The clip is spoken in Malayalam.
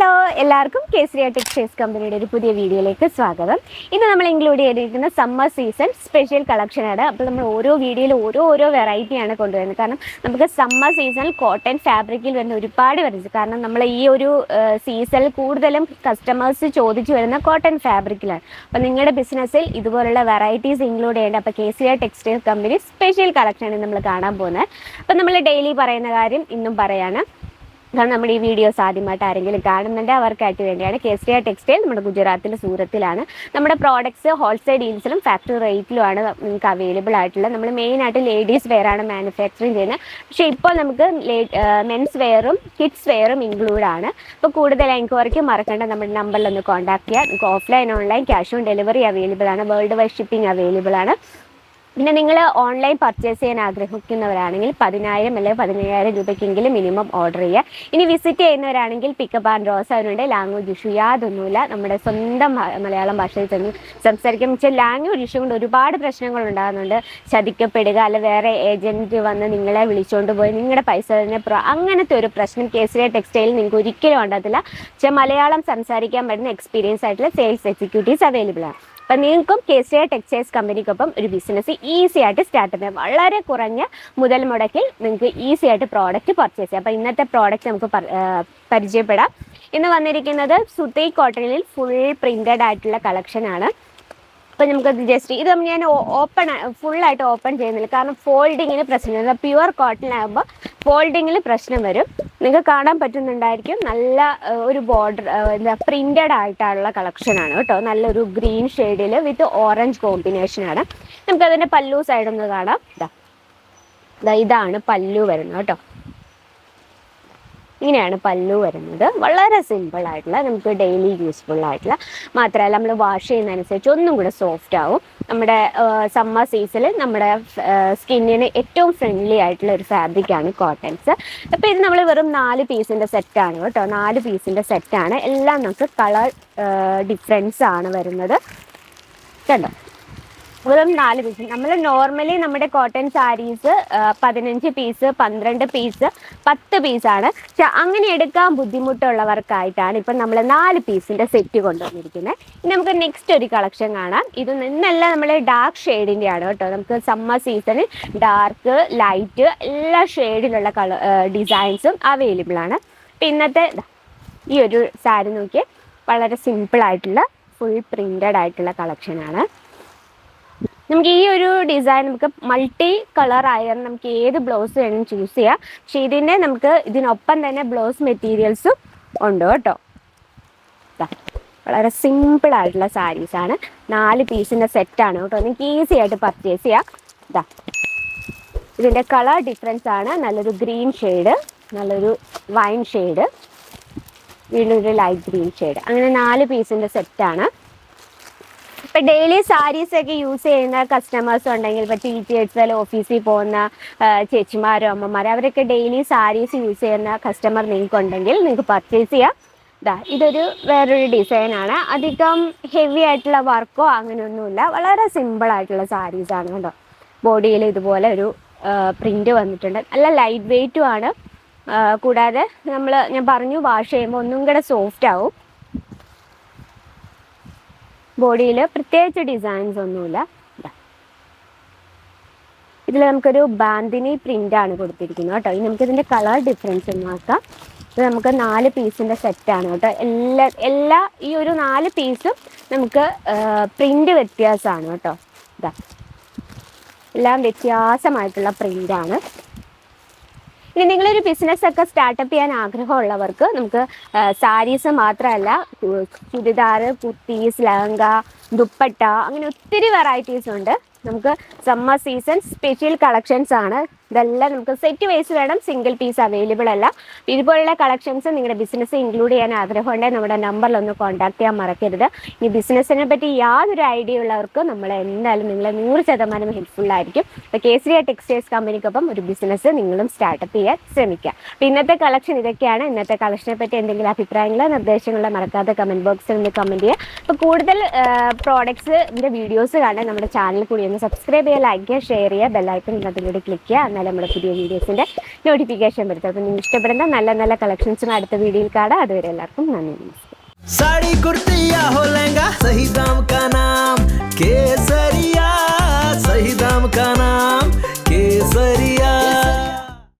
ഹലോ എല്ലാവർക്കും കേസരിയ ടെക്സ്റ്റൈൽസ് കമ്പനിയുടെ ഒരു പുതിയ വീഡിയോയിലേക്ക് സ്വാഗതം. ഇന്ന് നമ്മൾ ഇൻക്ലൂഡ് ചെയ്തിരിക്കുന്ന സമ്മർ സീസൺ സ്പെഷ്യൽ കളക്ഷനാണ്. അപ്പോൾ നമ്മൾ ഓരോ വീഡിയോയിൽ ഓരോ വെറൈറ്റിയാണ് കൊണ്ടുവരുന്നത്. കാരണം നമുക്ക് സമ്മർ സീസണിൽ കോട്ടൺ ഫാബ്രിക്കിൽ വരുന്ന ഒരുപാട് വെറൈറ്റി. കാരണം നമ്മൾ ഈ ഒരു സീസണിൽ കൂടുതലും കസ്റ്റമേഴ്സ് ചോദിച്ചു വരുന്ന കോട്ടൺ ഫാബ്രിക്കിലാണ്. അപ്പോൾ നിങ്ങളുടെ ബിസിനസ്സിൽ ഇതുപോലുള്ള വെറൈറ്റീസ് ഇൻക്ലൂഡ് ചെയ്യേണ്ട അപ്പോൾ കേസരിയ ടെക്സ്റ്റൈൽസ് കമ്പനി സ്പെഷ്യൽ കളക്ഷനാണ് നമ്മൾ കാണാൻ പോകുന്നത്. അപ്പോൾ നമ്മൾ ഡെയിലി പറയുന്ന കാര്യം ഇന്നും പറയാണ്. കാരണം നമ്മുടെ ഈ വീഡിയോസ് ആദ്യമായിട്ട് ആരെങ്കിലും കാണുന്നുണ്ട് അവർക്കായിട്ട് വേണ്ടിയാണ്. കേസരിയ ടെക്സ്റ്റൈൽ നമ്മുടെ ഗുജറാത്തിലെ സൂറത്തിലാണ്. നമ്മുടെ പ്രോഡക്ട്സ് ഹോൾസെയിൽ ഡീൽസിലും ഫാക്ടറി റേറ്റിലുമാണ് നിങ്ങൾക്ക് അവൈലബിൾ ആയിട്ടുള്ളത്. നമ്മൾ മെയിനായിട്ട് ലേഡീസ് വെയറാണ് മാനുഫാക്ചറിങ് ചെയ്യുന്നത്. പക്ഷേ ഇപ്പോൾ നമുക്ക് മെൻസ് വെയറും കിഡ്സ് വെയറും ഇൻക്ലൂഡ് ആണ്. അപ്പോൾ കൂടുതൽ എൻക്വയറിക്ക് മറക്കേണ്ട നമ്മുടെ നമ്പറിൽ ഒന്ന് കോൺടാക്ട് ചെയ്യുക. നിങ്ങൾക്ക് offline online cash on delivery available ആണ്. വേൾഡ് വൈഡ് ഷിപ്പിംഗ് അവൈലബിൾ ആണ്. പിന്നെ നിങ്ങൾ ഓൺലൈൻ പർച്ചേസ് ചെയ്യാൻ ആഗ്രഹിക്കുന്നവരാണെങ്കിൽ 10,000 അല്ലെങ്കിൽ 15,000 രൂപയ്ക്കെങ്കിലും മിനിമം ഓർഡർ ചെയ്യുക. ഇനി വിസിറ്റ് ചെയ്യുന്നവരാണെങ്കിൽ പിക്കപ്പ് ആൻഡ് ഡ്രോപ്സ് അതിനുണ്ട്. ലാംഗ്വേജ് ഇഷ്യൂ യാതൊന്നുമില്ല. നമ്മുടെ സ്വന്തം മലയാളം ഭാഷയിൽ തന്നെ സംസാരിക്കാൻ വെച്ചാൽ ലാംഗ്വേജ് ഇഷ്യൂ കൊണ്ട് ഒരുപാട് പ്രശ്നങ്ങൾ ഉണ്ടാകുന്നുണ്ട്. ചതിക്കപ്പെടുക, അല്ല വേറെ ഏജൻറ്റ് വന്ന് നിങ്ങളെ വിളിച്ചുകൊണ്ട് പോയി നിങ്ങളുടെ പൈസ തന്നെ അങ്ങനത്തെ ഒരു പ്രശ്നം കേസരിയ ടെക്സ്റ്റൈലിൽ നിങ്ങൾക്ക് ഒരിക്കലും ഉണ്ടാകത്തില്ല. പക്ഷേ മലയാളം സംസാരിക്കാൻ പറ്റുന്ന എക്സ്പീരിയൻസ് ആയിട്ടുള്ള സെയിൽസ് എക്സിക്യൂട്ടീവ്സ് അവൈലബിൾ ആണ്. അപ്പം നിങ്ങൾക്കും കേസരിയ ടെക്സ്റ്റൈൽസ് കമ്പനിക്കൊപ്പം ഒരു ബിസിനസ് ഈസി ആയിട്ട് സ്റ്റാർട്ട് ചെയ്യാം. വളരെ കുറഞ്ഞ മുതൽ മുടക്കിൽ നിങ്ങൾക്ക് ഈസി ആയിട്ട് പ്രോഡക്റ്റ് പർച്ചേസ് ചെയ്യാം. അപ്പോൾ ഇന്നത്തെ പ്രോഡക്റ്റ് നമുക്ക് പരിചയപ്പെടാം. ഇന്ന് വന്നിരിക്കുന്നത് സുത്തി കോട്ടണിൽ ഫുൾ പ്രിന്റഡ് ആയിട്ടുള്ള കളക്ഷനാണ്. അപ്പോൾ നമുക്കത് ജസ്റ്റ് ഇത് ഞാൻ ഫുള്ളായിട്ട് ഓപ്പൺ ചെയ്യുന്നില്ല. കാരണം ഫോൾഡിങ്ങിന് പ്രശ്നം വരും. പ്യുവർ കോട്ടൺ ആകുമ്പോൾ ഫോൾഡിങ്ങിൽ പ്രശ്നം വരും. നിങ്ങൾക്ക് കാണാൻ പറ്റുന്നുണ്ടായിരിക്കും. നല്ല ഒരു ബോർഡർ പ്രിന്റഡ് ആയിട്ടുള്ള കളക്ഷനാണ് കേട്ടോ. നല്ലൊരു ഗ്രീൻ ഷെയ്ഡിൽ വിത്ത് ഓറഞ്ച് കോമ്പിനേഷനാണ്. നമുക്കതിൻ്റെ പല്ലു സൈഡൊന്ന് കാണാം. ഇതാണ് പല്ലു വരുന്നത് കേട്ടോ. ഇങ്ങനെയാണ് പല്ലു വരുന്നത്. വളരെ സിമ്പിൾ ആയിട്ടുള്ള നമുക്ക് ഡെയിലി യൂസ്ഫുൾ ആയിട്ടുള്ള, മാത്രമല്ല നമ്മൾ വാഷ് ചെയ്യുന്നതനുസരിച്ച് ഒന്നും കൂടെ സോഫ്റ്റ് ആവും. നമ്മുടെ സമ്മർ സീസണിൽ നമ്മുടെ സ്കിന്നിന് ഏറ്റവും ഫ്രണ്ട്ലി ആയിട്ടുള്ള ഒരു ഫാബ്രിക്കാണ് കോട്ടൺസ്. അപ്പോൾ ഇത് നമ്മൾ വെറും 4 പീസിൻ്റെ സെറ്റാണ് കേട്ടോ. 4 പീസിൻ്റെ സെറ്റാണ്. എല്ലാം നമുക്ക് കളർ ഡിഫറൻസ് ആണ് വരുന്നത് കണ്ടോ. വെറും 4 പീസ്. നമ്മൾ നോർമലി നമ്മുടെ കോട്ടൺ സാരീസ് 15 പീസ് 12 പീസ് 10 പീസാണ്. പക്ഷെ അങ്ങനെ എടുക്കാൻ ബുദ്ധിമുട്ടുള്ളവർക്കായിട്ടാണ് ഇപ്പം നമ്മൾ 4 പീസിൻ്റെ സെറ്റ് കൊണ്ടുവന്നിരിക്കുന്നത്. ഇനി നമുക്ക് നെക്സ്റ്റ് ഒരു കളക്ഷൻ കാണാം. ഇത് നിന്നെല്ലാം നമ്മൾ ഡാർക്ക് ഷെയ്ഡിൻ്റെയാണ് കേട്ടോ. നമുക്ക് സമ്മർ സീസണിൽ ഡാർക്ക് ലൈറ്റ് എല്ലാ ഷെയ്ഡിലുള്ള ഡിസൈൻസും അവൈലബിൾ ആണ്. അപ്പം ഇന്നത്തെ ഈ ഒരു സാരി നോക്കി വളരെ സിമ്പിളായിട്ടുള്ള ഫുൾ പ്രിൻ്റഡ് ആയിട്ടുള്ള കളക്ഷനാണ്. നമുക്ക് ഈ ഒരു ഡിസൈൻ നമുക്ക് മൾട്ടി കളർ ആയാലും നമുക്ക് ഏത് ബ്ലൗസ് വേണമെങ്കിലും ചൂസ് ചെയ്യാം. പക്ഷേ നമുക്ക് ഇതിനൊപ്പം തന്നെ ബ്ലൗസ് മെറ്റീരിയൽസും ഉണ്ട് കേട്ടോ. വളരെ സിമ്പിൾ ആയിട്ടുള്ള സാരീസാണ്. 4 പീസിൻ്റെ സെറ്റാണ് കേട്ടോ. നിങ്ങൾക്ക് ഈസി ആയിട്ട് പർച്ചേസ് ചെയ്യാം. ഇതിൻ്റെ കളർ ഡിഫറൻസ് ആണ്. നല്ലൊരു ഗ്രീൻ ഷെയ്ഡ്, നല്ലൊരു വൈൻ ഷെയ്ഡ്, വീണ്ടും ഒരു ലൈറ്റ് ഗ്രീൻ ഷെയ്ഡ്, അങ്ങനെ 4 പീസിൻ്റെ സെറ്റാണ്. ഇപ്പം ഡെയിലി സാരീസൊക്കെ യൂസ് ചെയ്യുന്ന കസ്റ്റമേഴ്സ് ഉണ്ടെങ്കിൽ, ഇപ്പോൾ ടീച്ചേഴ്സ് അല്ലെങ്കിൽ ഓഫീസിൽ പോകുന്ന ചേച്ചിമാരോ അമ്മമാരോ അവരൊക്കെ ഡെയിലി സാരീസ് യൂസ് ചെയ്യുന്ന കസ്റ്റമർ നിങ്ങൾക്ക് ഉണ്ടെങ്കിൽ നിങ്ങൾക്ക് പർച്ചേസ് ചെയ്യാം. ഇതൊരു വേറൊരു ഡിസൈനാണ്. അധികം ഹെവി ആയിട്ടുള്ള വർക്കോ അങ്ങനെയൊന്നുമില്ല. വളരെ സിമ്പിളായിട്ടുള്ള സാരീസാണ് കേട്ടോ. ബോഡിയിൽ ഇതുപോലെ ഒരു പ്രിൻ്റ് വന്നിട്ടുണ്ട്. നല്ല ലൈറ്റ് വെയ്റ്റും ആണ്. കൂടാതെ ഞാൻ പറഞ്ഞു വാഷ് ചെയ്യുമ്പോൾ ഒന്നും കൂടെ സോഫ്റ്റ് ആവും. ബോഡിയിൽ പ്രത്യേകിച്ച് ഡിസൈൻസ് ഒന്നുമില്ല. ഇതിൽ നമുക്കൊരു ബാന്തിനി പ്രിൻ്റാണ് കൊടുത്തിരിക്കുന്നത് കേട്ടോ. ഇനി നമുക്കിതിൻ്റെ കളർ ഡിഫറൻസ് ഒന്ന് നോക്കാം. ഇത് നമുക്ക് 4 പീസിൻ്റെ സെറ്റാണ് കേട്ടോ. എല്ലാ ഈ ഒരു 4 പീസും നമുക്ക് പ്രിൻ്റ് വ്യത്യാസമാണ് കേട്ടോ. എല്ലാം വ്യത്യാസമായിട്ടുള്ള പ്രിൻ്റാണ്. ഇനി നിങ്ങളൊരു ബിസിനസ്സൊക്കെ സ്റ്റാർട്ടപ്പ് ചെയ്യാൻ ആഗ്രഹമുള്ളവർക്ക് നമുക്ക് സാരീസ് മാത്രമല്ല, ചുരിദാർ, കുർത്തീസ്, ലഹങ്ക, ദുപ്പട്ട, അങ്ങനെ ഒത്തിരി വെറൈറ്റീസ് ഉണ്ട്. നമുക്ക് സമ്മർ സീസൺ സ്പെഷ്യൽ കളക്ഷൻസ് ആണ്. ഇതെല്ലാം നമുക്ക് സെറ്റ് വൈസ് വേണം, സിംഗിൾ പീസ് അവൈലബിൾ അല്ല. ഇതുപോലുള്ള കളക്ഷൻസ് നിങ്ങളുടെ ബിസിനസ് ഇൻക്ലൂഡ് ചെയ്യാൻ ആഗ്രഹമുണ്ടെങ്കിൽ നമ്മുടെ നമ്പറിലൊന്ന് കോൺടാക്ട് ചെയ്യാൻ മറക്കരുത്. ഈ ബിസിനസ്സിനെ പറ്റി യാതൊരു ഐഡിയ ഉള്ളവർക്ക് നമ്മൾ എന്തായാലും നിങ്ങളെ 100% ഹെൽപ്ഫുള്ളായിരിക്കും. അപ്പോൾ കേസരിയ ടെക്സ്റ്റൈൽസ് കമ്പനിക്കൊപ്പം ഒരു ബിസിനസ് നിങ്ങളും സ്റ്റാർട്ടപ്പ് ചെയ്യാൻ ശ്രമിക്കുക. അപ്പോൾ ഇന്നത്തെ കളക്ഷൻ ഇതൊക്കെയാണ്. ഇന്നത്തെ കളക്ഷനെ പറ്റി എന്തെങ്കിലും അഭിപ്രായങ്ങളോ നിർദ്ദേശങ്ങളോ മറക്കാതെ കമൻറ്റ് ബോക്സിൽ നിന്ന് കമൻറ്റ് ചെയ്യുക. അപ്പോൾ കൂടുതൽ പ്രോഡക്ട്സിൻ്റെ വീഡിയോസ് കാണാൻ നമ്മുടെ ചാനൽ കൂടി ഒന്ന് സബ്സ്ക്രൈബ് ചെയ്യുക, ലൈക്ക് ചെയ്യുക, ഷെയർ ചെയ്യുക, ബെല്ലൈക്കൺ അതിലൂടെ ക്ലിക്ക് ചെയ്യുക. എന്നാൽ നമ്മുടെ പുതിയ വീഡിയോസിൻ്റെ നോട്ടിഫിക്കേഷൻ വരുത്തും. അപ്പോൾ നിങ്ങൾക്ക് ഇഷ്ടപ്പെടുന്ന നല്ല നല്ല കളക്ഷൻസും അടുത്ത വീഡിയോയിൽ കാണാം. അതുവരെ എല്ലാവർക്കും നന്ദി, നമസ്കാരം. साड़ी कुर्ती या हो लहंगा, सही दाम का नाम